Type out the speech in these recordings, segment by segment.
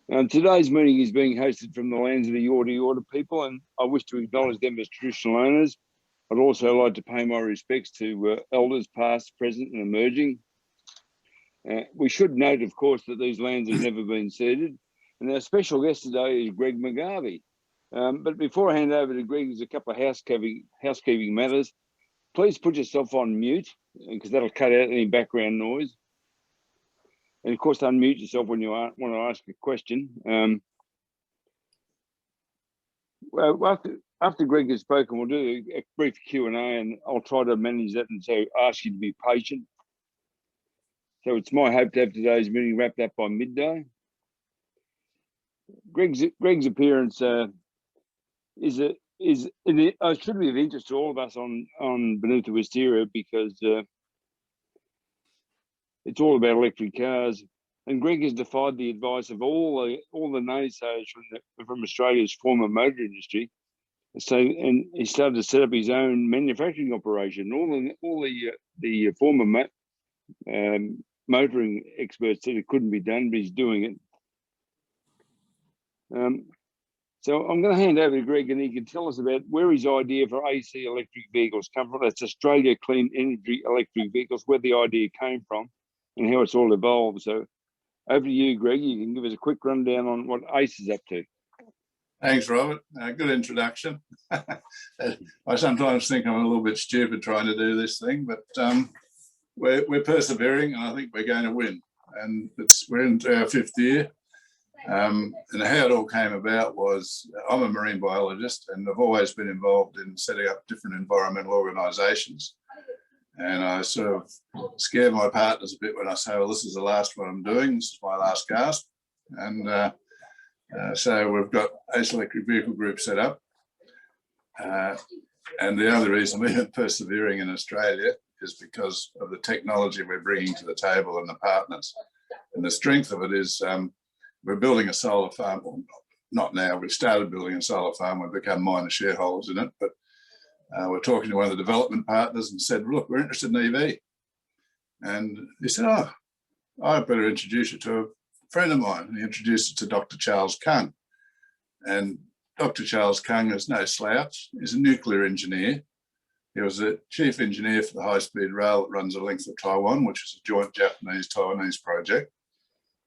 Today's meeting is being hosted from the lands of the Yorta people, and I wish to acknowledge them as traditional owners. I'd also like to pay my respects to elders past, present and emerging. We should note, of course, that these lands have never been ceded. And our special guest today is Greg McGarvie. But before I hand over to Greg, there's a couple of housekeeping matters. Please put yourself on mute, because that'll cut out any background noise. And of course, unmute yourself when you want to ask a question. Well, after Greg has spoken, we'll do a brief Q&A, and I'll try to manage that and so ask you to be patient. So it's my hope to have today's meeting wrapped up by midday. Greg's appearance should be of interest to all of us on Beneath The Wisteria, because it's all about electric cars, and Greg has defied the advice of all the naysayers from Australia's former motor industry. So, and he started to set up his own manufacturing operation. All the former motoring experts said it couldn't be done, but he's doing it. So I'm going to hand over to Greg, and he can tell us about where his idea for AC electric vehicles come from. That's Australia Clean Energy Electric Vehicles, where the idea came from and how it's all evolved. So over to you, Greg. You can give us a quick rundown on what ACE is up to. Thanks, Robert. Good introduction. I sometimes think I'm a little bit stupid trying to do this thing, but we're persevering, and I think we're going to win. And we're into our 5th year. And how it all came about was, I'm a marine biologist, and I've always been involved in setting up different environmental organisations. And I sort of scare my partners a bit when I say, well, this is the last one I'm doing. This is my last gasp. And so we've got ACE Electric Vehicle Group set up. And the only reason we're persevering in Australia is because of the technology we're bringing to the table and the partners. And the strength of it is we're building a solar farm. Well, not now, we've started building a solar farm. We've become minor shareholders in it, but we're talking to one of the development partners and said, look, we're interested in EV. And he said, oh, I better introduce you to a friend of mine. And he introduced it to Dr. Charles Kung. And Dr. Charles Kung is no slouch. He's a nuclear engineer. He was the chief engineer for the high-speed rail that runs the length of Taiwan, which is a joint Japanese-Taiwanese project.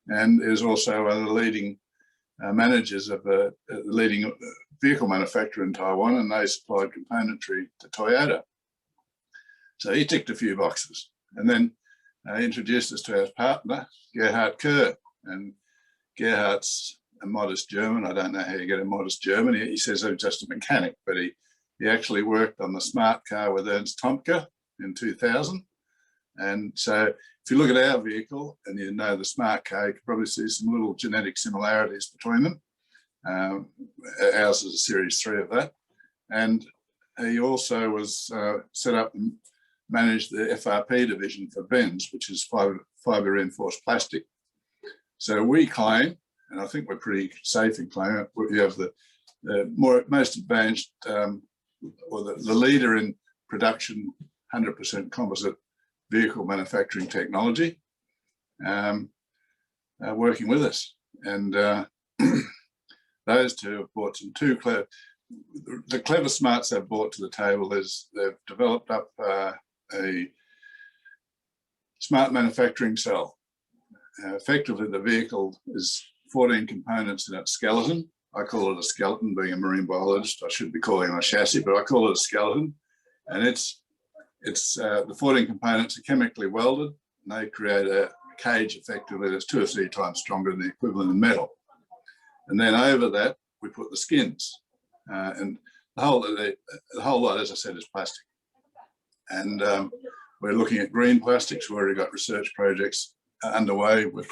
And he was also one of the leading managers of the leading vehicle manufacturer in Taiwan, and they supplied componentry to Toyota. So he ticked a few boxes, and then introduced us to our partner, Gerhard Kerr. And Gerhard's a modest German. I don't know how you get a modest German. He says he's just a mechanic, but he actually worked on the smart car with Ernst Tomke in 2000. And so if you look at our vehicle and you know the smart car, you can probably see some little genetic similarities between them. Ours is a series 3 of that. And he also was set up and managed the FRP division for Benz, which is fibre reinforced plastic. So we claim, and I think we're pretty safe in claiming, we have the most advanced, or the leader in production 100% composite vehicle manufacturing technology, working with us. And those two have brought the clever smarts they've brought to the table is they've developed up a smart manufacturing cell. Effectively, the vehicle is 14 components in its skeleton. I call it a skeleton, being a marine biologist. I should be calling it a chassis, but I call it a skeleton. And the 14 components are chemically welded, and they create a cage effectively that's 2 or 3 times stronger than the equivalent in metal. And then over that, we put the skins. And the whole lot, as I said, is plastic. And we're looking at green plastics. We've already got research projects underway with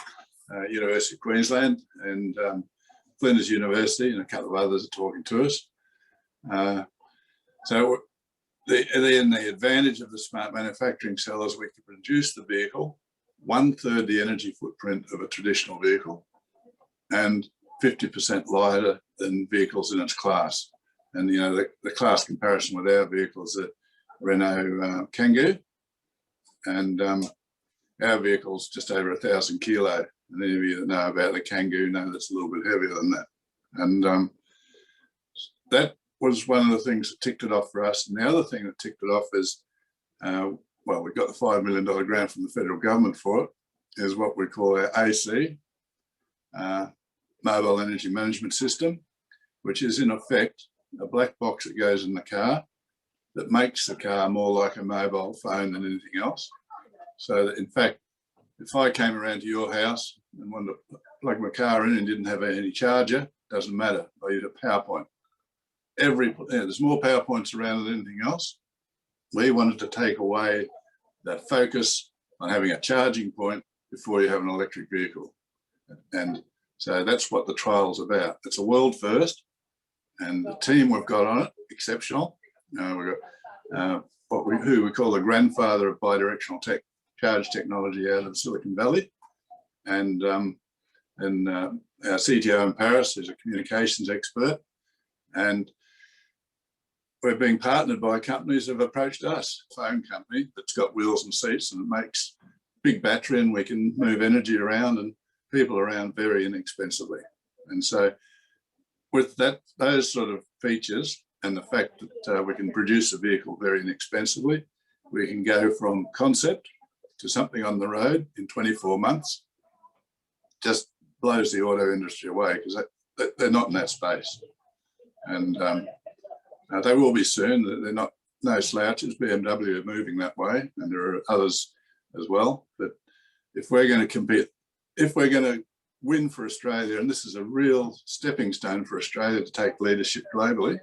University of Queensland and Flinders University, and a couple of others are talking to us. So the advantage of the smart manufacturing cell is we can produce the vehicle 1/3 the energy footprint of a traditional vehicle and 50% lighter than vehicles in its class. And the class comparison with our vehicles are Renault Kangoo, and our vehicle's just over 1,000 kilo. And any of you that know about the Kangoo know that's a little bit heavier than that. And that was one of the things that ticked it off for us. And the other thing that ticked it off is, well, we got the $5 million grant from the federal government for it, is what we call our AC, Mobile Energy Management System, which is in effect a black box that goes in the car that makes the car more like a mobile phone than anything else. So that, in fact, if I came around to your house and wanted to plug my car in and didn't have any charger, doesn't matter. I use a PowerPoint. There's more PowerPoints around than anything else. We wanted to take away that focus on having a charging point before you have an electric vehicle. And so that's what the trial's about. It's a world first, and the team we've got on it, exceptional. We've got who we call the grandfather of bidirectional charge technology out of Silicon Valley, and our CTO in Paris, who's a communications expert, and we're being partnered by companies that have approached us. A phone company that's got wheels and seats and it makes big battery, and we can move energy around and people around very inexpensively. And so with those sort of features and the fact that we can produce a vehicle very inexpensively, we can go from concept to something on the road in 24 months. Just blows the auto industry away, because they're not in that space. And they will be soon. They're not no slouches. BMW are moving that way, and there are others as well. But if we're going to compete, if we're going to win for Australia, and this is a real stepping stone for Australia to take leadership globally,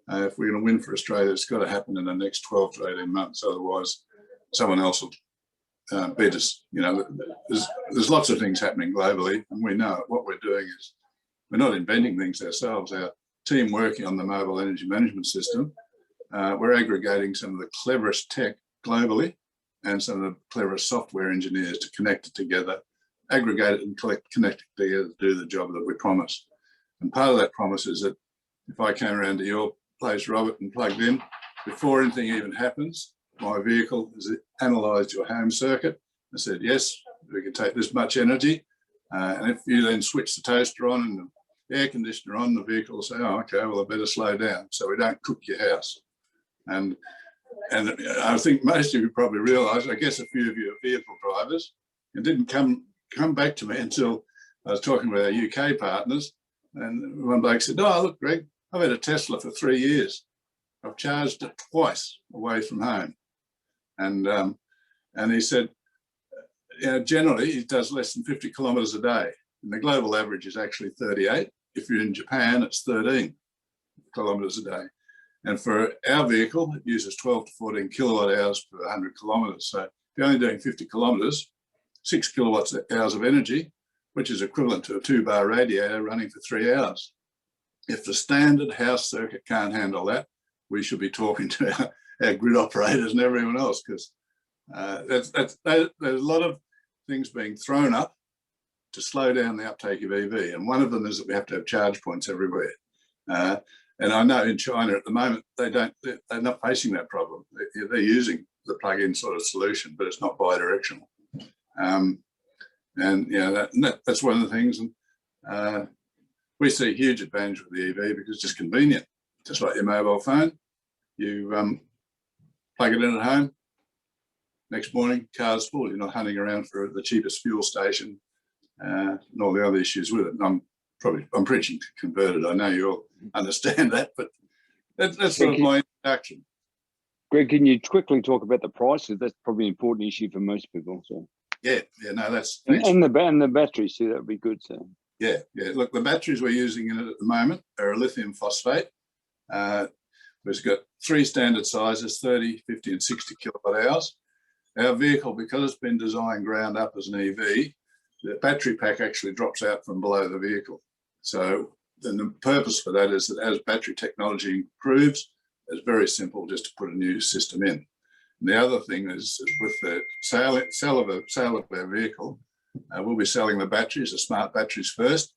if we're going to win for Australia, it's got to happen in the next 12 to 18 months. Otherwise, someone else will beat us. You know, there's lots of things happening globally, and we know it. What we're doing is we're not inventing things ourselves. Our team working on the mobile energy management system, we're aggregating some of the cleverest tech globally and some of the cleverest software engineers to connect it together, aggregate it and connect it together to do the job that we promised. And part of that promise is that if I came around to your place, Robert, and plugged in, before anything even happens, my vehicle has analysed your home circuit and said, yes, we can take this much energy. And if you then switch the toaster on and the air conditioner on, the vehicle will say, oh, okay, well, I better slow down so we don't cook your house. And I think most of you probably realise, I guess a few of you are vehicle drivers, it didn't come back to me until I was talking with our UK partners, and one bloke said, oh, look, Greg, I've had a Tesla for 3 years. I've charged it twice away from home. And he said, you know, generally it does less than 50 kilometres a day. And the global average is actually 38. If you're in Japan, it's 13 kilometres a day. And for our vehicle, it uses 12 to 14 kilowatt hours per 100 kilometres. So if you're only doing 50 kilometres, 6 kilowatt hours of energy, which is equivalent to a 2-bar radiator running for 3 hours. If the standard house circuit can't handle that, we should be talking to our grid operators and everyone else, because there's a lot of things being thrown up to slow down the uptake of EV. And one of them is that we have to have charge points everywhere. And I know in China at the moment, they're not facing that problem. They're using the plug-in sort of solution, but it's not bi-directional. And you know, that's one of the things. And we see huge advantage with the EV because it's just convenient. Just like your mobile phone, you plug it in at home. Next morning, car's full. You're not hunting around for the cheapest fuel station and all the other issues with it. And I'm preaching to converted. I know you all understand that, but that's sort of my introduction. Greg, can you quickly talk about the price? That's probably an important issue for most people. So yeah, no, that's and the batteries too. That would be good. So yeah. Look, the batteries we're using in it at the moment are a lithium phosphate. We've got 3 standard sizes: 30, 50, and 60 kilowatt hours. Our vehicle, because it's been designed ground up as an EV, the battery pack actually drops out from below the vehicle. So then the purpose for that is that as battery technology improves, it's very simple just to put a new system in. And the other thing is with the sale of our vehicle, we'll be selling the batteries, the smart batteries first.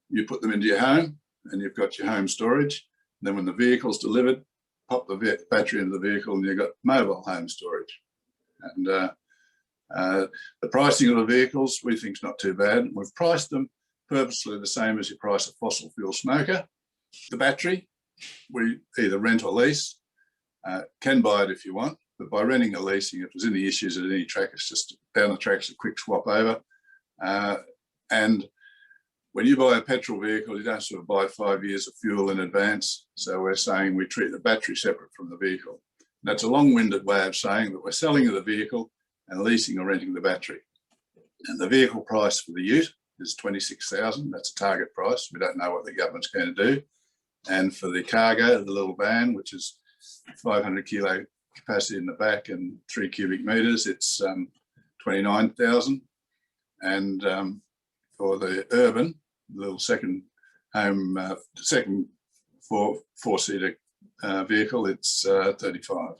You put them into your home and you've got your home storage. And then when the vehicle's delivered, pop the battery into the vehicle and you've got mobile home storage. And The pricing of the vehicles we think is not too bad. We've priced them purposely the same as you price a fossil fuel smoker. The battery, we either rent or lease, can buy it if you want, but by renting or leasing, if there's any issues at any track, it's just down the track, it's a quick swap over. And when you buy a petrol vehicle, you don't sort of buy 5 years of fuel in advance. So we're saying we treat the battery separate from the vehicle. And that's a long-winded way of saying that we're selling the vehicle and leasing or renting the battery. And the vehicle price for the ute is $26,000. That's a target price. We don't know what the government's going to do. And for the cargo, the little van, which is 500 kilo capacity in the back and 3 cubic meters, it's 29,000. And for the urban, little second home, second four-seater vehicle, it's 35.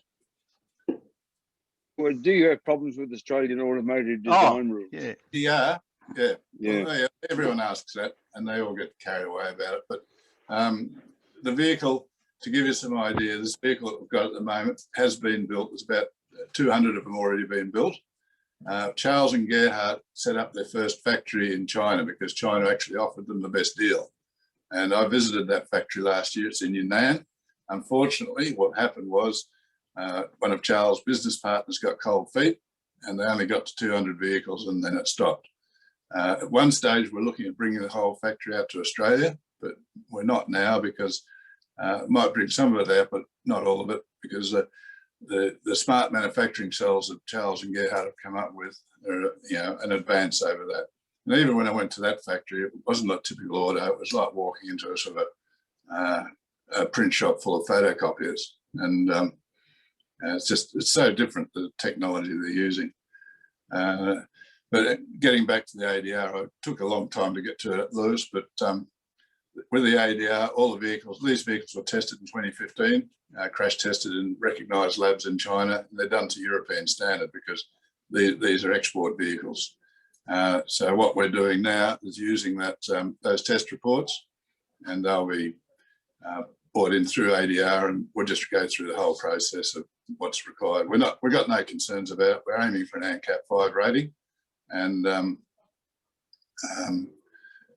Well, do you have problems with Australian automotive design rules? Yeah. Well, everyone asks that, and they all get carried away about it. But the vehicle, to give you some idea, this vehicle that we've got at the moment has been built. There's about 200 of them already been built. Charles and Gerhardt set up their first factory in China because China actually offered them the best deal. And I visited that factory last year. It's in Yunnan. Unfortunately, what happened was one of Charles' business partners got cold feet and they only got to 200 vehicles and then it stopped. At one stage, we're looking at bringing the whole factory out to Australia, but we're not now because might bring some of it out, but not all of it, because the smart manufacturing cells that Charles and Gerhardt have come up with are, an advance over that. And even when I went to that factory, it wasn't a typical order. It was like walking into a sort of a print shop full of photocopiers. And it's so different, the technology they're using. But getting back to the ADR, it took a long time to get to it, Lewis, but with the ADR, all the vehicles, these vehicles were tested in 2015, crash tested in recognised labs in China. They're done to European standard because these are export vehicles. So what we're doing now is using those test reports, and they'll be brought in through ADR, and we'll just go through the whole process of what's required. We've got no concerns about it. We're aiming for an ANCAP 5 rating, and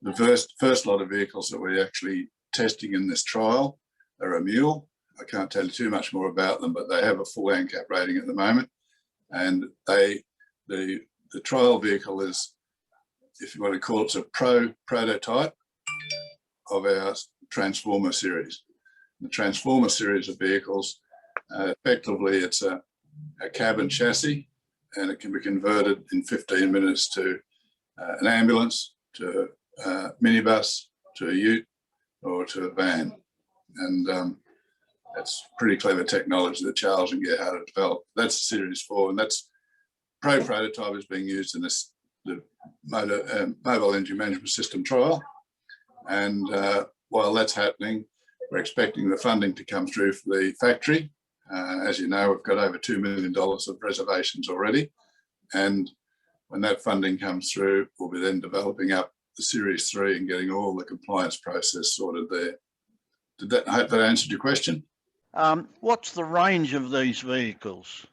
the first lot of vehicles that we're actually testing in this trial are a mule. I can't tell you too much more about them, but they have a full ANCAP rating at the moment. And the trial vehicle is, if you want to call it, a prototype of our Transformer series. The Transformer series of vehicles, effectively it's a cabin chassis, and it can be converted in 15 minutes to an ambulance, to a minibus, to a ute, or to a van. And that's pretty clever technology that Charles and Gerhardt have developed. That's Series 4, and that's prototype is being used in the mobile energy management system trial. And while that's happening, we're expecting the funding to come through for the factory. As you know, we've got over $2 million of reservations already. And when that funding comes through, we'll be then developing up the Series 3 and getting all the compliance process sorted there. I hope that answered your question. What's the range of these vehicles?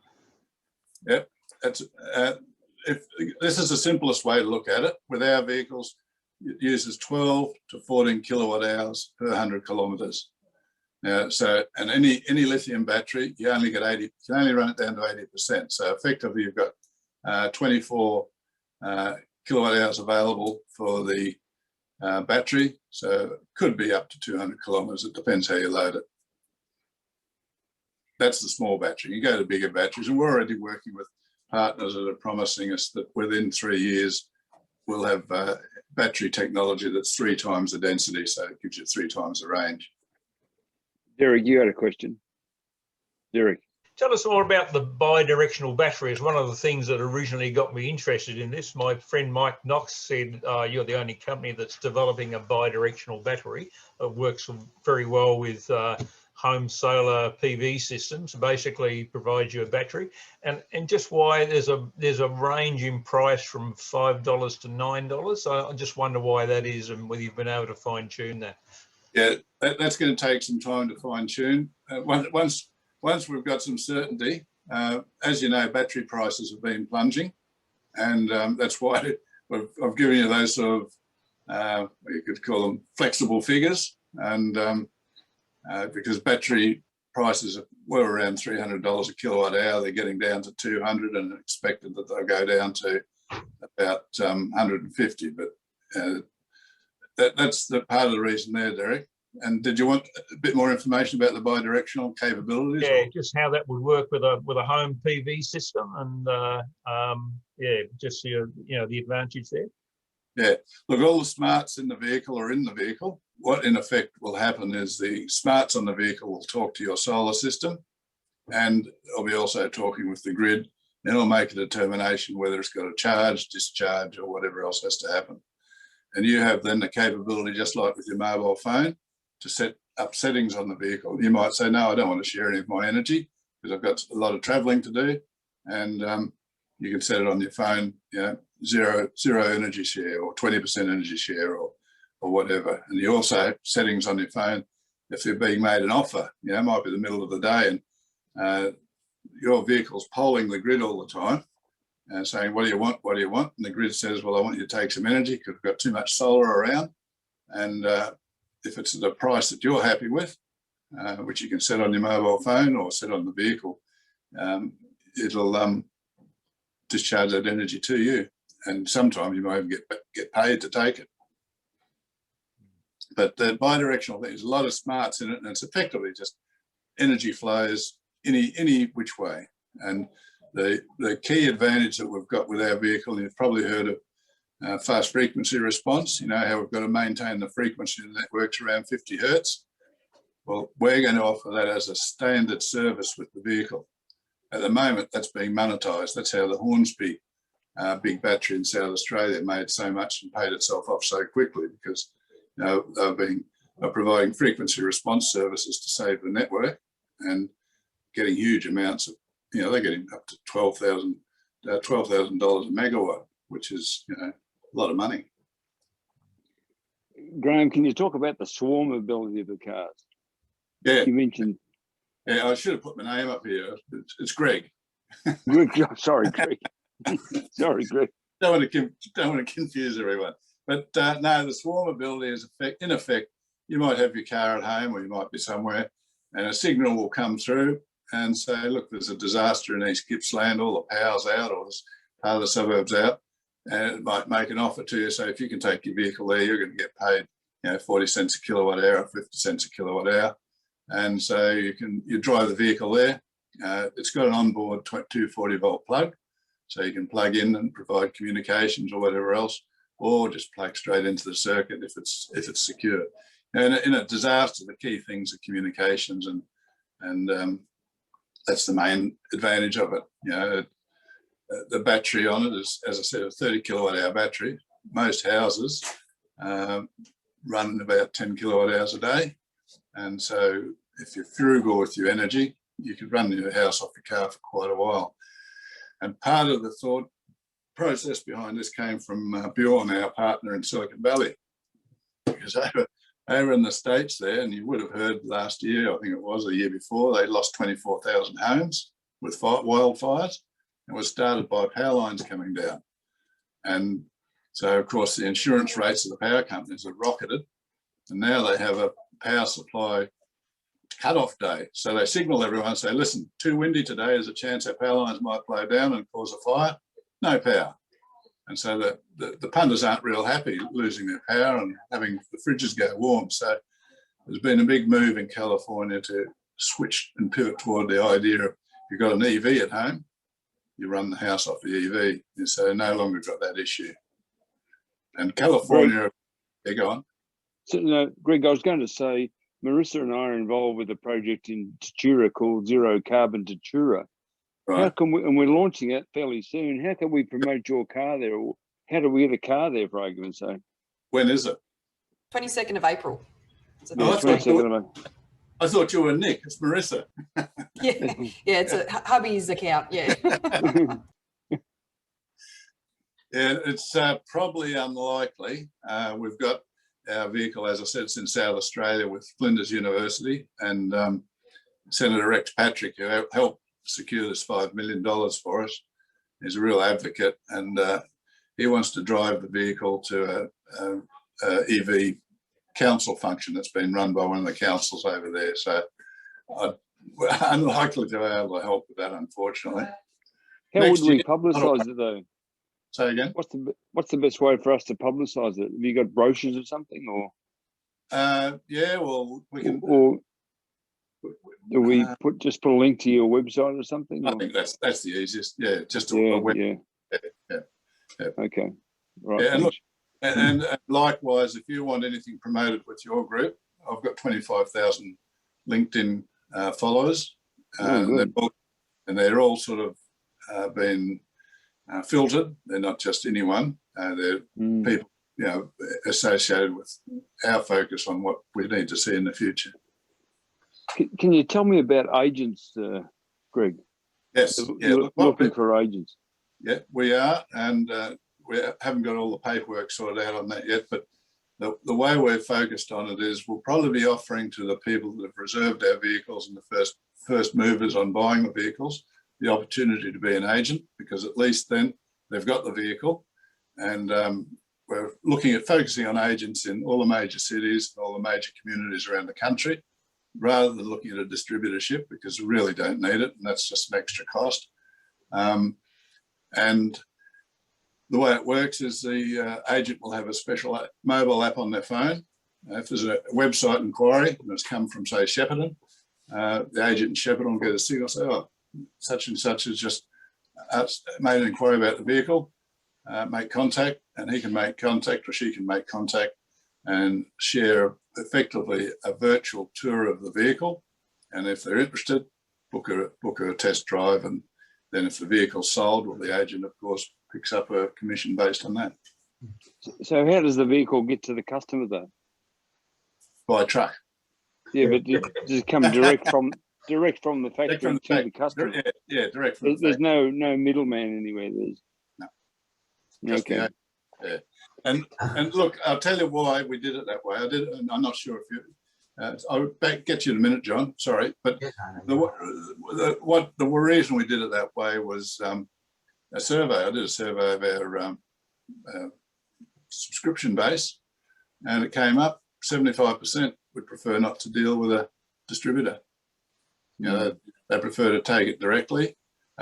Yep, if this is the simplest way to look at it. With our vehicles, it uses 12 to 14 kilowatt hours per 100 kilometres. Now, and any lithium battery, you only get 80. You can only run it down to 80%. So effectively, you've got 24 kilowatt hours available for the battery. So it could be up to 200 kilometres. It depends how you load it. That's the small battery. You go to bigger batteries, and we're already working with partners that are promising us that within 3 years we'll have battery technology that's 3 times the density, so it gives you 3 times the range. Derek, you had a question. Derek. Tell us more about the bi-directional batteries. One of the things that originally got me interested in this, my friend Mike Knox said, you're the only company that's developing a bi-directional battery. It works very well with home solar PV systems, basically provides you a battery. And just why there's a range in price from $5 to $9. I just wonder why that is and whether you've been able to fine tune that. Yeah, that's going to take some time to fine tune. Once we've got some certainty, as you know, battery prices have been plunging. And that's why I've given you those sort of, you could call them flexible figures. And because battery prices were around $300 a kilowatt hour, they're getting down to 200 and expected that they'll go down to about 150. But that's the part of the reason there, Derek. And did you want a bit more information about the bidirectional capabilities? Yeah, just how that would work with a home PV system, and yeah, just the the advantage there. Yeah, look, all the smarts in the vehicle are in the vehicle. What in effect will happen is the smarts on the vehicle will talk to your solar system, and I'll be also talking with the grid, and it'll make a determination whether it's got a charge, discharge, or whatever else has to happen. And you have then the capability, just like with your mobile phone, to set up settings on the vehicle. You might say, no, I don't want to share any of my energy because I've got a lot of traveling to do. And you can set it on your phone, zero energy share or 20% energy share or whatever. And you also have settings on your phone if you're being made an offer. It might be the middle of the day and your vehicle's polling the grid all the time and saying, what do you want? What do you want? And the grid says, well, I want you to take some energy because we've got too much solar around. And if it's at a price that you're happy with, which you can set on your mobile phone or set on the vehicle, it'll discharge that energy to you. And sometimes you might even get paid to take it. But the bidirectional, there's a lot of smarts in it, and it's effectively just energy flows any which way. And the key advantage that we've got with our vehicle, and you've probably heard of fast frequency response, how we've got to maintain the frequency of the networks around 50 hertz. Well, we're going to offer that as a standard service with the vehicle. At the moment, that's being monetised. That's how the Hornsby big battery in South Australia made so much and paid itself off so quickly, because they're providing frequency response services to save the network and getting huge amounts of, they're getting up to $12,000 a megawatt, which is a lot of money. Graham, can you talk about the swarmability of the cars? Yeah. You mentioned. Yeah, I should have put my name up here. It's Greg. Sorry, Greg. Sorry, Greg. Don't want to confuse everyone. But no, the swarmability is in effect, you might have your car at home or you might be somewhere and a signal will come through and say, look, there's a disaster in East Gippsland, all the power's out or this part of the suburbs out, and it might make an offer to you. So if you can take your vehicle there, you're going to get paid 40 cents a kilowatt hour, 50 cents a kilowatt hour. And so you drive the vehicle there. It's got an onboard 240 volt plug, so you can plug in and provide communications or whatever else, or just plug straight into the circuit if it's secure. And in a disaster, the key things are communications, and that's the main advantage of it. The battery on it is, as I said, a 30 kilowatt hour battery. Most houses run about 10 kilowatt hours a day. And so if you're frugal with your energy, you could run your house off your car for quite a while. And part of the thought process behind this came from Bjorn, our partner in Silicon Valley. Because over in the States there, and you would have heard last year, I think it was the year before, they lost 24,000 homes with wildfires. It was started by power lines coming down. And so, of course, the insurance rates of the power companies have rocketed. And now they have a power supply cut-off day. So they signal everyone, say, listen, too windy today, there's a chance our power lines might blow down and cause a fire. No power. And so the punters aren't real happy losing their power and having the fridges go warm. So there's been a big move in California to switch and pivot toward the idea of, if you've got an EV at home, you run the house off the EV. And so no longer got that issue. And California, yeah, go on. So, no, Greg, I was going to say, Marissa and I are involved with a project in Tatura called Zero Carbon Tatura. Right. How can we, and we're launching it fairly soon, how can we promote your car there? Or how do we get a car there, for argument's sake? When is it? 22nd of April. Yeah, 22nd of April. I thought you were Nick. It's Marissa. Yeah, it's a hubby's account, yeah. Yeah, it's probably unlikely. We've got our vehicle, as I said, it's in South Australia with Flinders University, and Senator Rex Patrick, who helped secure this $5 million for us. He's a real advocate, and he wants to drive the vehicle to a EV council function that's been run by one of the councils over there. So we're unlikely to be able to help with that, unfortunately. How Next would we year- publicise it though? Say again? What's the best way for us to publicise it? Have you got brochures or something, or Yeah, well, we can. or do we just put a link to your website or something? I think that's the easiest. Yeah, just a Yeah, web. yeah. Yeah. Okay. Right. Yeah, and look, thanks. and likewise, if you want anything promoted with your group, I've got 25,000 LinkedIn followers, good. and they're all sort of been filtered. They're not just anyone. They're people, you know, associated with our focus on what we need to see in the future. Can you tell me about agents, Greg? Yes, You're looking for agents. Yeah, we are, and we haven't got all the paperwork sorted out on that yet, but the way we're focused on it is we'll probably be offering to the people that have reserved our vehicles and the first movers on buying the vehicles the opportunity to be an agent, because at least then they've got the vehicle. And we're looking at focusing on agents in all the major cities and all the major communities around the country, rather than looking at a distributorship, because we really don't need it, and that's just an extra cost. And the way it works is the agent will have a special mobile app on their phone. If there's a website inquiry and it's come from, say, Shepparton, the agent in Shepparton will get a signal, say, oh, such and such has just made an inquiry about the vehicle, make contact, and he can make contact or she can make contact and share effectively a virtual tour of the vehicle. And if they're interested, book a test drive. And then if the vehicle's sold, well, the agent, of course, picks up a commission based on that. So how does the vehicle get to the customer though? By truck. Yeah, but does it come direct from the factory to the customer? Yeah, direct from There's no middleman anywhere. No. Okay. Yeah. And look, I'll tell you why we did it that way. I'm not sure if you. I'll get you in a minute, John. Sorry, but the reason we did it that way was a survey. I did a survey of our subscription base, and it came up 75% would prefer not to deal with a distributor. You know, they prefer to take it directly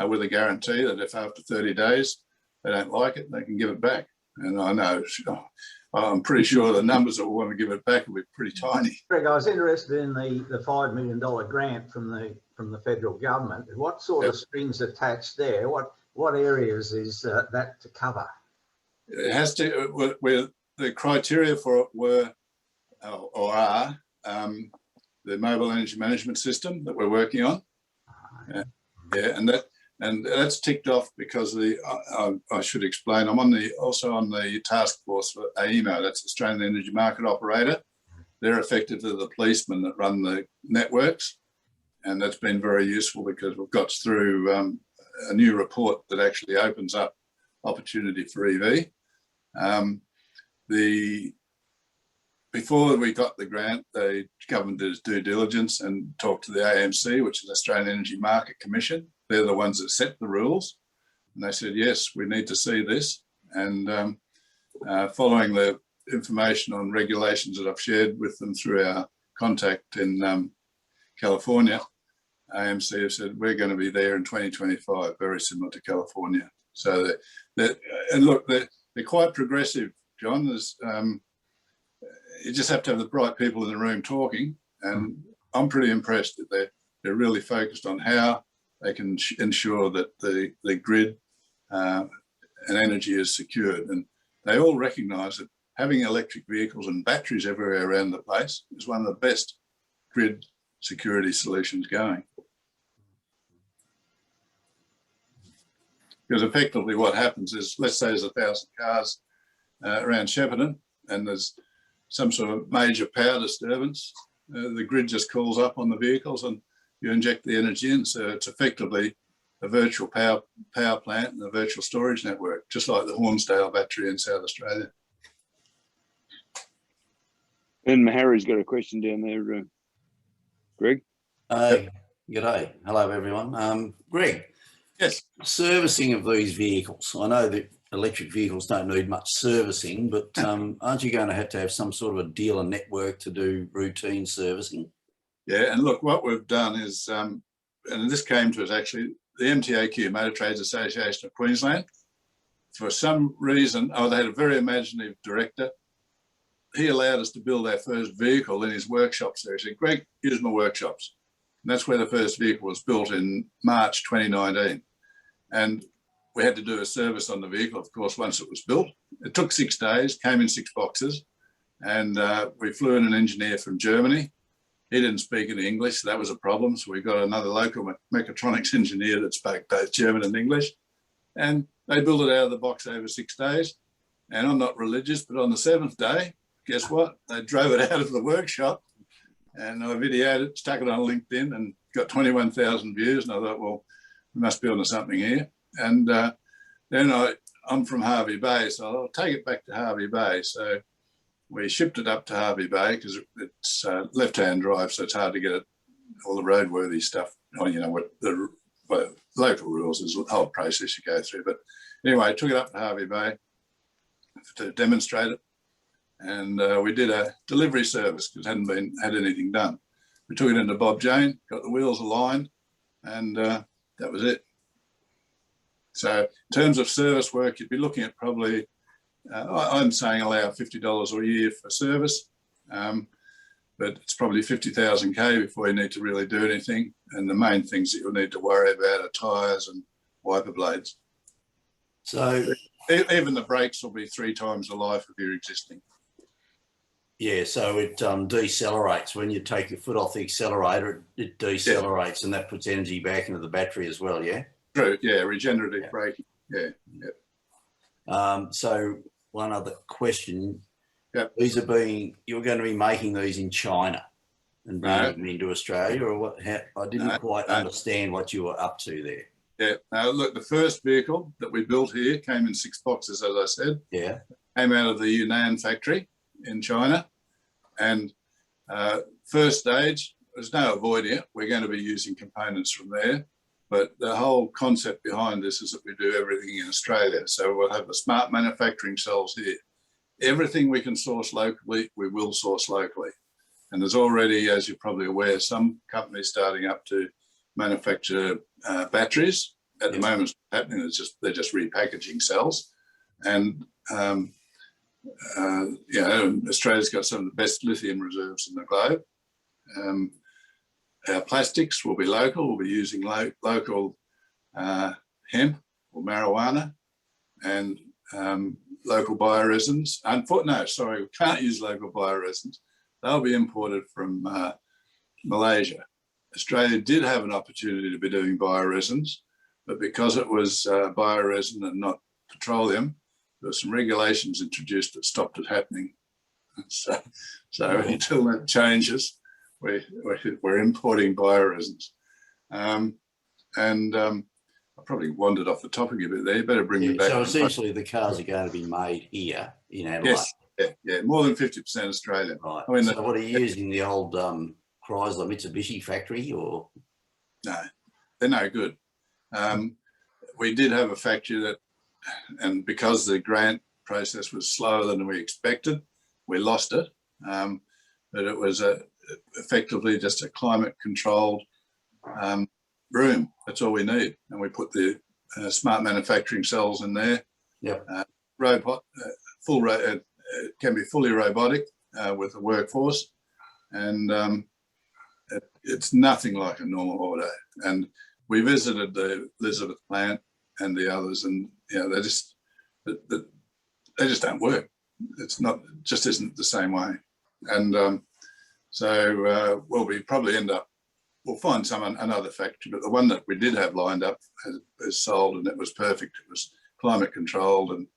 with a guarantee that if after 30 days they don't like it, they can give it back. And I know, I'm pretty sure the numbers that we want to give it back will be pretty tiny. Greg, I was interested in the $5 million grant from the federal government. What sort of strings attached there? What areas is that to cover? It has to. The criteria for it were or are the mobile energy management system that we're working on. And that's ticked off because I should explain. I'm also on the task force for AEMO. That's Australian Energy Market Operator. They're effectively the policemen that run the networks, and that's been very useful because we've got through a new report that actually opens up opportunity for EV. Before we got the grant, the government did its due diligence and talked to the AMC, which is Australian Energy Market Commission. They're the ones that set the rules. And they said, yes, we need to see this. And following the information on regulations that I've shared with them through our contact in California, AMC have said, we're going to be there in 2025, very similar to California. So, and look, they're quite progressive, John. There's, you just have to have the right people in the room talking. And I'm pretty impressed that they're really focused on how they can ensure that the grid and energy is secured. And they all recognise that having electric vehicles and batteries everywhere around the place is one of the best grid security solutions going. Because effectively what happens is, let's say there's 1,000 cars around Shepparton and there's some sort of major power disturbance, the grid just calls up on the vehicles and you inject the energy in. So it's effectively a virtual power plant and a virtual storage network, just like the Hornsdale battery in South Australia. Ben Maharry's got a question down there, Greg. G'day. Hello, everyone. Greg, Yes. Servicing of these vehicles. I know that electric vehicles don't need much servicing, but aren't you going to have some sort of a dealer network to do routine servicing? Yeah, and look, what we've done is, and this came to us actually, the MTAQ, Motor Trades Association of Queensland. For some reason, they had a very imaginative director. He allowed us to build our first vehicle in his workshops there. He said, Greg, use my workshops. And that's where the first vehicle was built in March 2019. And we had to do a service on the vehicle, of course, once it was built. It took 6 days, came in 6 boxes. And we flew in an engineer from Germany. He didn't speak any English, so that was a problem. So we got another local mechatronics engineer that spoke both German and English. And they built it out of the box over 6 days. And I'm not religious, but on the 7th day, guess what? They drove it out of the workshop, and I videoed it, stuck it on LinkedIn, and got 21,000 views. And I thought, well, we must be onto something here. And then I'm from Harvey Bay, so I'll take it back to Harvey Bay. So we shipped it up to Harvey Bay because it's left-hand drive, so it's hard to get it, all the roadworthy stuff. You know what the local rules is, the whole process you go through. But anyway, I took it up to Harvey Bay to demonstrate it. And we did a delivery service because it hadn't had anything done. We took it into Bob Jane, got the wheels aligned, and that was it. So in terms of service work, you'd be looking at probably, I'm saying allow $50 a year for service, but it's probably 50,000 K before you need to really do anything. And the main things that you'll need to worry about are tyres and wiper blades. So even the brakes will be 3 times the life of your existing. yeah, so it decelerates. When you take your foot off the accelerator, it decelerates, and that puts energy back into the battery as well, yeah? True, yeah, regenerative braking, yeah. So one other question. Yep. You're going to be making these in China and bringing them into Australia, or what? I didn't quite understand what you were up to there. Yeah, now look, the first vehicle that we built here came in 6 boxes, as I said. Yeah. Came out of the Yunnan factory in China. And first stage, there's no avoiding it. We're going to be using components from there. But the whole concept behind this is that we do everything in Australia. So we'll have the smart manufacturing cells here. Everything we can source locally, we will source locally. And there's already, as you're probably aware, some companies starting up to manufacture batteries. At the moment, it's happening. They're just repackaging cells. And Australia's got some of the best lithium reserves in the globe. Our plastics will be local. We'll be using local hemp or marijuana and local bioresins. We can't use local bioresins. They'll be imported from Malaysia. Australia did have an opportunity to be doing bioresins, but because it was bioresin and not petroleum, there were some regulations introduced that stopped it happening. So until that changes, we're importing bioresins. I probably wandered off the topic a bit there. You better bring me back. So essentially the cars are going to be made here in Adelaide. Yes, yeah, more than 50% Australian. Right. I mean, so what are you using, the old Chrysler Mitsubishi factory, or? No, they're no good. We did have a factory that, and because the grant process was slower than we expected, we lost it. But it was effectively just a climate-controlled room. That's all we need. And we put the smart manufacturing cells in there. Yep. Robot, it can be fully robotic with a workforce, and it's nothing like a normal auto. And we visited the Elizabeth plant and the others, and they just don't work. It's not, just isn't the same way. And so we'll find another factory, but the one that we did have lined up is sold, and it was perfect. It was climate controlled and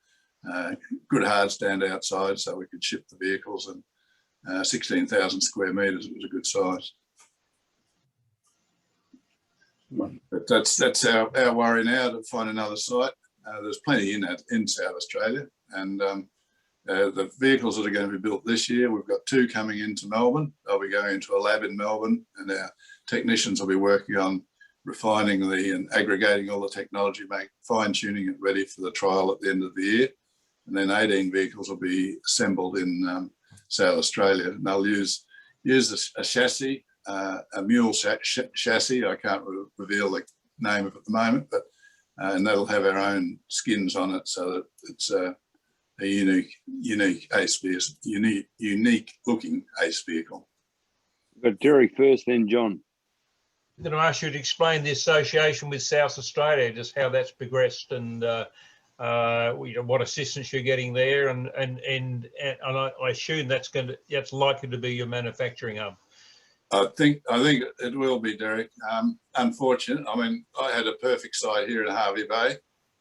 good hard stand outside, so we could ship the vehicles, and 16,000 square metres. It was a good size. But that's our worry now, to find another site. There's plenty in South Australia, and the vehicles that are going to be built this year, we've got 2 coming into Melbourne. They'll be going into a lab in Melbourne, and our technicians will be working on refining and aggregating all the technology, fine tuning it ready for the trial at the end of the year. And then 18 vehicles will be assembled in South Australia. And they'll use a chassis, a mule chassis. I can't reveal the name of it at the moment, but and that'll have our own skins on it, so that it's a unique ACE vehicle, unique looking ACE vehicle. But Derek first, then John. I'm going to ask you to explain the association with South Australia, just how that's progressed, and what assistance you're getting there, and I assume that's likely to be your manufacturing hub. I think it will be, Derek. Unfortunate. I mean, I had a perfect site here in Hervey Bay,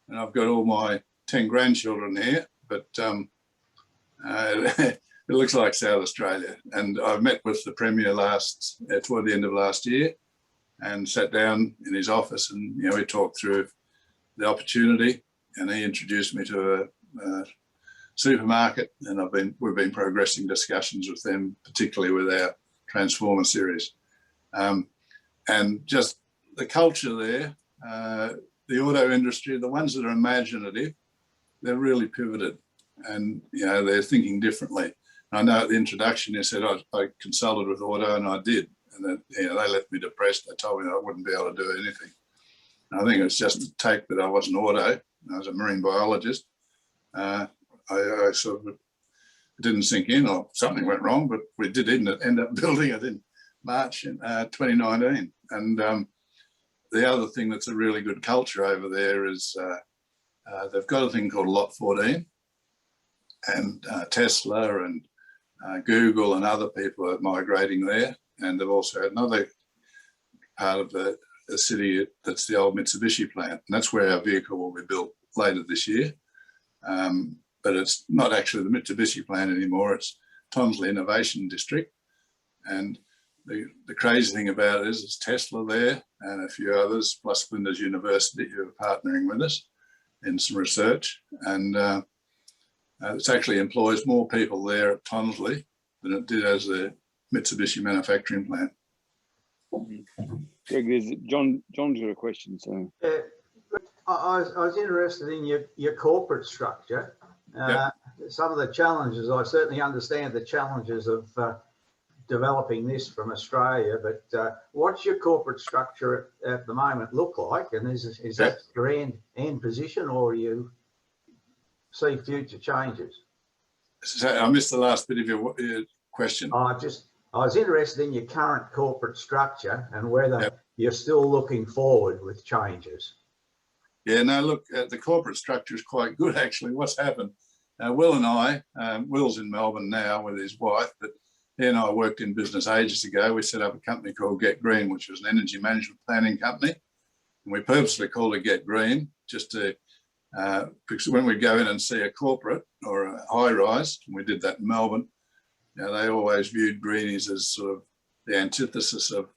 and I've got all my 10 grandchildren here, but it looks like South Australia. And I met with the Premier toward the end of last year, and sat down in his office, and we talked through the opportunity, and he introduced me to a supermarket, and we've been progressing discussions with them, particularly with our Transformer series, and just the culture there, the auto industry, the ones that are imaginative, they're really pivoted, and they're thinking differently. And I know at the introduction you said I consulted with auto, and I did. And then, they left me depressed. They told me I wouldn't be able to do anything. And I think it was just a take that I wasn't auto. I was a marine biologist. I sort of didn't sink in, or something went wrong, but we did end up building it in March in 2019. And the other thing that's a really good culture over there is they've got a thing called Lot 14, and Tesla and Google and other people are migrating there. And they've also had another part of the city that's the old Mitsubishi plant. And that's where our vehicle will be built later this year. But it's not actually the Mitsubishi plant anymore. It's Tonsley Innovation District. And the crazy thing about it is it's Tesla there and a few others, plus Flinders University, who are partnering with us in some research. And it actually employs more people there at Tonsley than it did as the Mitsubishi manufacturing plant. Greg, John's got a question. So I was interested in your corporate structure. Some of the challenges, I certainly understand the challenges of developing this from Australia, but what's your corporate structure at the moment look like? And is that your end position, or you see future changes? So I missed the last bit of your question. I was interested in your current corporate structure and whether you're still looking forward with changes. Yeah, no, look, the corporate structure is quite good, actually. What's happened? Will and I, Will's in Melbourne now with his wife, but he and I worked in business ages ago. We set up a company called Get Green, which was an energy management planning company. And we purposely called it Get Green, just to, because when we go in and see a corporate or a high rise, and we did that in Melbourne, they always viewed greenies as sort of the antithesis of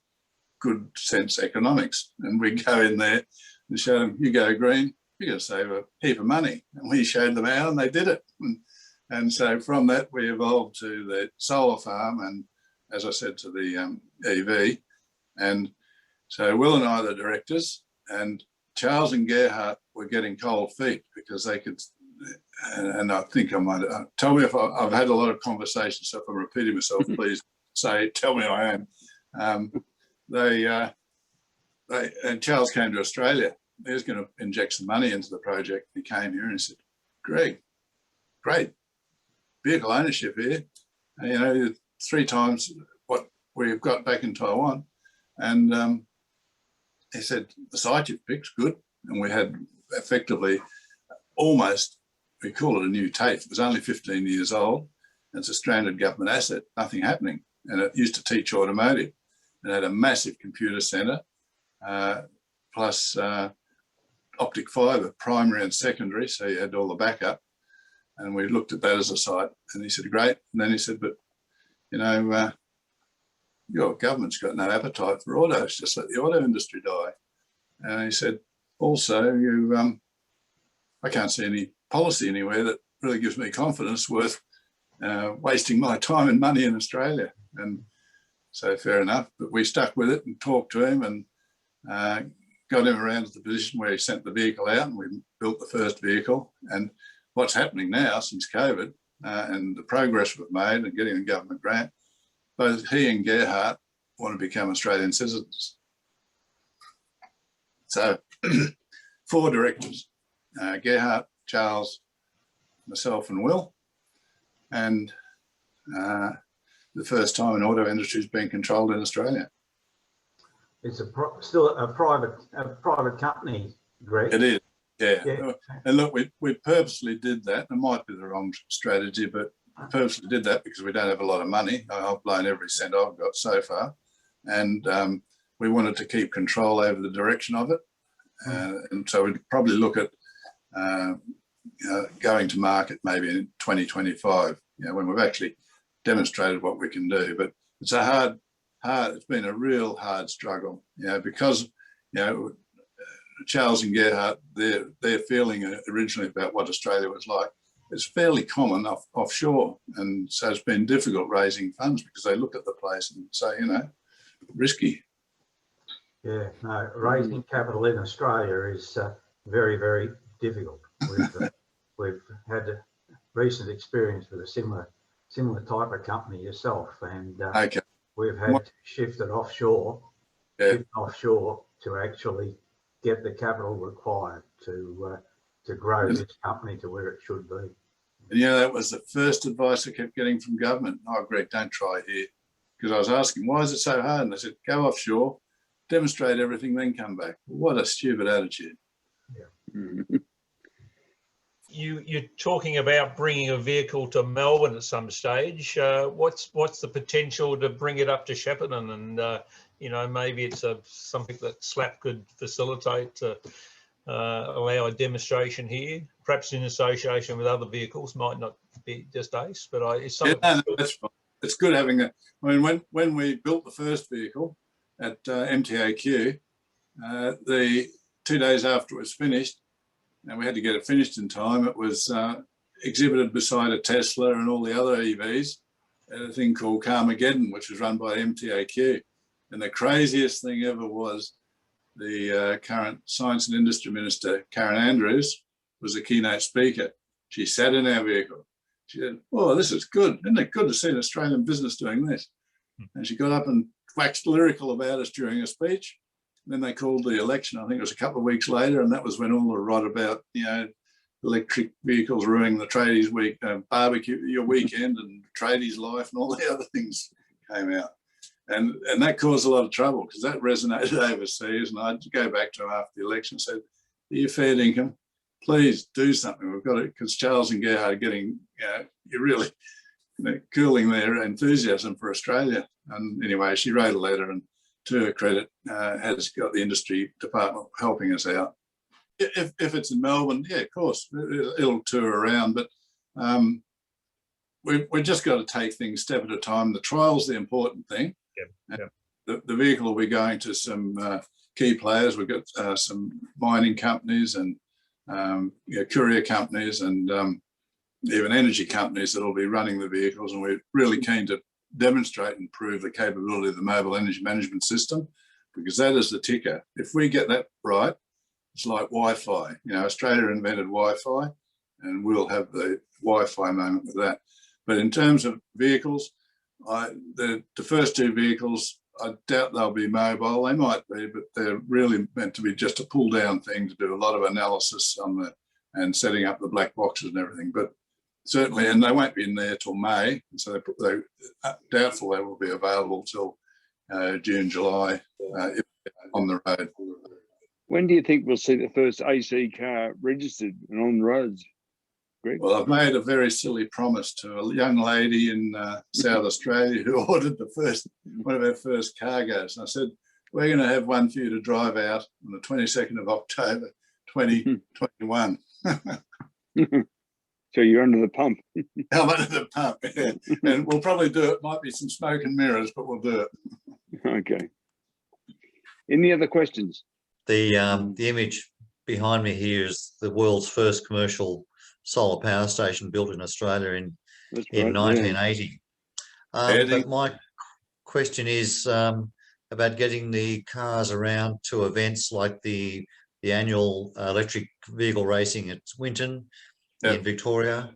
good sense economics. And we go in there and show them, you go green, you're going to save a heap of money. And we showed them how, and they did it. And so from that, we evolved to the solar farm, and as I said, to the EV. And so Will and I are the directors, and Charles and Gerhardt were getting cold feet because they could, and I think I might, tell me if I've had a lot of conversations, so if I'm repeating myself, please tell me I am. And Charles came to Australia. He was going to inject some money into the project. He came here and he said, Greg, great vehicle ownership here. 3 times what we've got back in Taiwan. And he said, the site you've picked's good. And we had effectively almost, we call it a new TAFE. It was only 15 years old. It's a stranded government asset, nothing happening. And it used to teach automotive. It had a massive computer centre, plus optic fibre, primary and secondary, so you had all the backup. And we looked at that as a site, and he said, great. And then he said, but, your government's got no appetite for autos, just let the auto industry die. And he said, also, I can't see any policy anywhere that really gives me confidence worth wasting my time and money in Australia. And so fair enough, but we stuck with it and talked to him, and got him around to the position where he sent the vehicle out, and we built the first vehicle. And what's happening now since COVID and the progress we've made and getting the government grant, both he and Gerhard want to become Australian citizens. So 4 directors, Gerhard, Charles, myself and Will. And the first time an auto industry has been controlled in Australia. It's still a private company, Greg. It is, yeah. And look, we purposely did that. It might be the wrong strategy, but purposely did that because we don't have a lot of money. I've blown every cent I've got so far. And we wanted to keep control over the direction of it. And so we'd probably look at going to market maybe in 2025, when we've actually demonstrated what we can do. But it's a it's been a real hard struggle, because, Charles and Gerhard, their feeling originally about what Australia was like, it's fairly common offshore. And so it's been difficult raising funds because they look at the place and say, risky. Yeah, no, raising capital in Australia is very, very difficult. We've had a recent experience with a similar type of company yourself, and Okay. we've had to shift it offshore, to actually get the capital required to grow this company to where it should be. And that was the first advice I kept getting from government. Oh, Greg, don't try here. Because I was asking, why is it so hard? And they said, go offshore, demonstrate everything, then come back. What a stupid attitude. Yeah. You're talking about bringing a vehicle to Melbourne at some stage. What's the potential to bring it up to Shepparton? And maybe it's something that SLAP could facilitate to allow a demonstration here, perhaps in association with other vehicles. Might not be just ACE, but it's something. Yeah, no, that's fine. It's good having a. I mean, when we built the first vehicle at MTAQ, the 2 days after it was finished, and we had to get it finished in time, it was exhibited beside a Tesla and all the other EVs at a thing called Carmageddon, which was run by MTAQ. And the craziest thing ever was the current Science and Industry Minister, Karen Andrews, was the keynote speaker. She sat in our vehicle. She said, "Oh, this is good. Isn't it good to see an Australian business doing this?" And she got up and waxed lyrical about us during a speech. And then they called the election. I think it was a couple of weeks later, and that was when all the rot about electric vehicles ruining the tradies' week, barbecue your weekend, and tradies' life, and all the other things came out. And that caused a lot of trouble because that resonated overseas. And I'd go back to him after the election and said, "You fair dinkum, please do something. We've got it," because Charles and Gerhard are getting, you're really cooling their enthusiasm for Australia. And anyway, she wrote a letter, and to her credit, has got the industry department helping us out. If it's in Melbourne, yeah, of course, it'll tour around, but we've just got to take things step at a time. The trial's the important thing. Yep. The vehicle will be going to some key players. We've got some mining companies and courier companies and even energy companies that will be running the vehicles, and we're really keen to demonstrate and prove the capability of the mobile energy management system, because that is the ticker. If we get that right, it's like Wi-Fi. Australia invented Wi-Fi, and we'll have the Wi-Fi moment with that. But in terms of vehicles, the first 2 vehicles, I doubt they'll be mobile. They might be, but they're really meant to be just a pull-down thing to do a lot of analysis on and setting up the black boxes and everything. But certainly, and they won't be in there till May, and so they're doubtful they will be available till June, July on the road. When do you think we'll see the first AC car registered and on the roads, Greg? Well, I've made a very silly promise to a young lady in South Australia who ordered one of our first cargoes. And I said, "We're going to have one for you to drive out on the 22nd of October, 2021. So you're under the pump. I'm under the pump, yeah. And we'll probably do it. Might be some smoke and mirrors, but we'll do it. Okay. Any other questions? The image behind me here is the world's first commercial solar power station built in Australia in 1980. Yeah. But my question is, about getting the cars around to events like the annual electric vehicle racing at Winton in Victoria.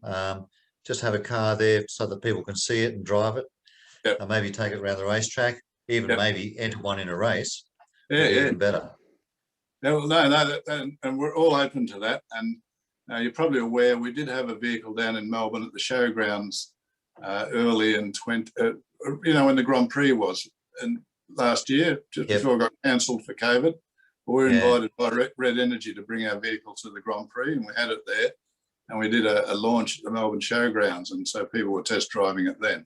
Just have a car there so that people can see it and drive it. Maybe take it around the racetrack, even maybe enter one in a race. Even better. No, and we're all open to that. And you're probably aware we did have a vehicle down in Melbourne at the showgrounds early in when the Grand Prix was, and last year, just before it got cancelled for COVID. We were invited by Red Energy to bring our vehicle to the Grand Prix, and we had it there. And we did a launch at the Melbourne showgrounds, and so people were test driving it then.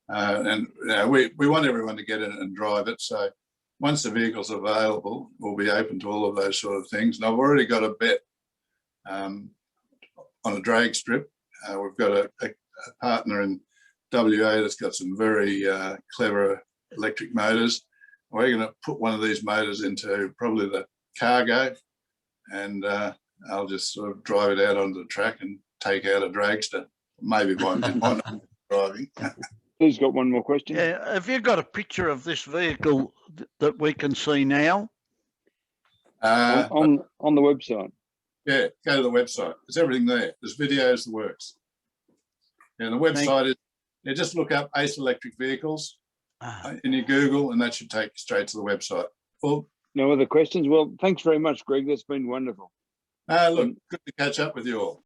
We want everyone to get in and drive it. So once the vehicle's available, we'll be open to all of those sort of things. And I've already got a bet on a drag strip. We've got a partner in WA that's got some very clever electric motors. We're going to put one of these motors into probably the cargo, and I'll just sort of drive it out onto the track and take out a dragster. Maybe one driving. Who's got one more question? Yeah, have you got a picture of this vehicle that we can see now? On the website. Yeah, go to the website. There's everything there. There's videos, the works. And the website is, just look up Ace Electric Vehicles in your Google, and that should take you straight to the website. Well, no other questions? Well, thanks very much, Greg. That's been wonderful. Look, good to catch up with you all.